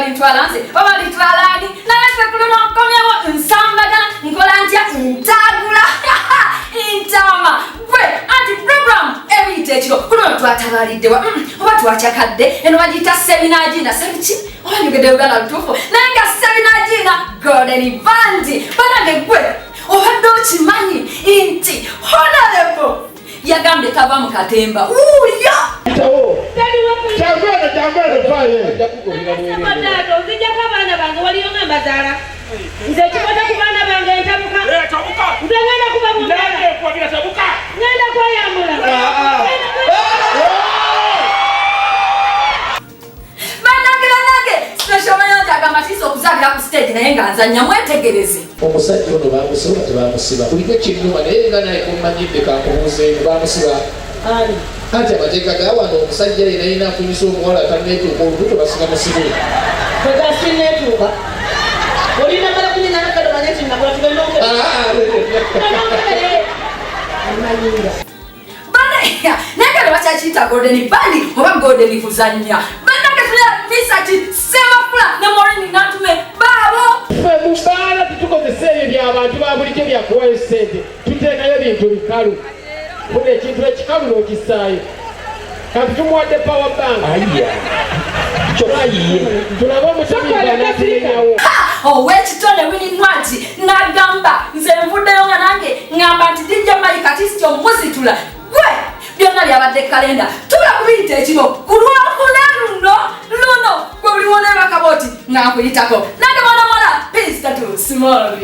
tebalitwala nze babalitwala ani naye ffe kulina okomyewo nsambagana nkola ntya ntagula intama gwe anti program ebiyita ekiro kuno twatabaliddewa oba twakyakadde eno bagiyita sebinagiina sebiki oba njogedde Uganda lutuufu naye nga sebinagiina golden bandi banange gwe obadde okimanyi nti honorable yagambye kava mu katemba uya nzijjako abaana bange waliyo nga mbazaala nze kikwata ku baana bange ntabuka nze ngenda kuba mumala ngenda kweyambula banange special manager agamba tiisa okuzagira ku stage naye nga nzanya mwetegereze omusajja ono bamusiba tebamusiba kuliko ekinnuma naye nga naye kumanyidde kankubuuzeeko bamusiba anti amateeka ga wano omusajja yena yina afunyisa omuwala tanneetuuka olubuto basiga musibe bwegasineetuuka olina mala kunyinanakado manye kinagula tugendoke banaya naye nga tebakyakiyita golden bandi oba golden vuzanya banange tulina research semafula ne morini nantume baabo ffe mubaala tetukozesa ebyo by'abantu babulijjo byakuwayo ssente tuteekayo bintu bikalu funa ekintu ekikalu n'okissaayo kati tumuwadde power bank tulabe omutamiganatirinyawo owekitone wininwati nagamba nze nvuddeyo nga nange ngamba nti dijja mali kati sityo muzitula gwe byonna byabadde kalenda tula kubiyita ekino ku lwakuna luno gwe buliwona ebakaboti nga nkuyitako nange mwana pistatu small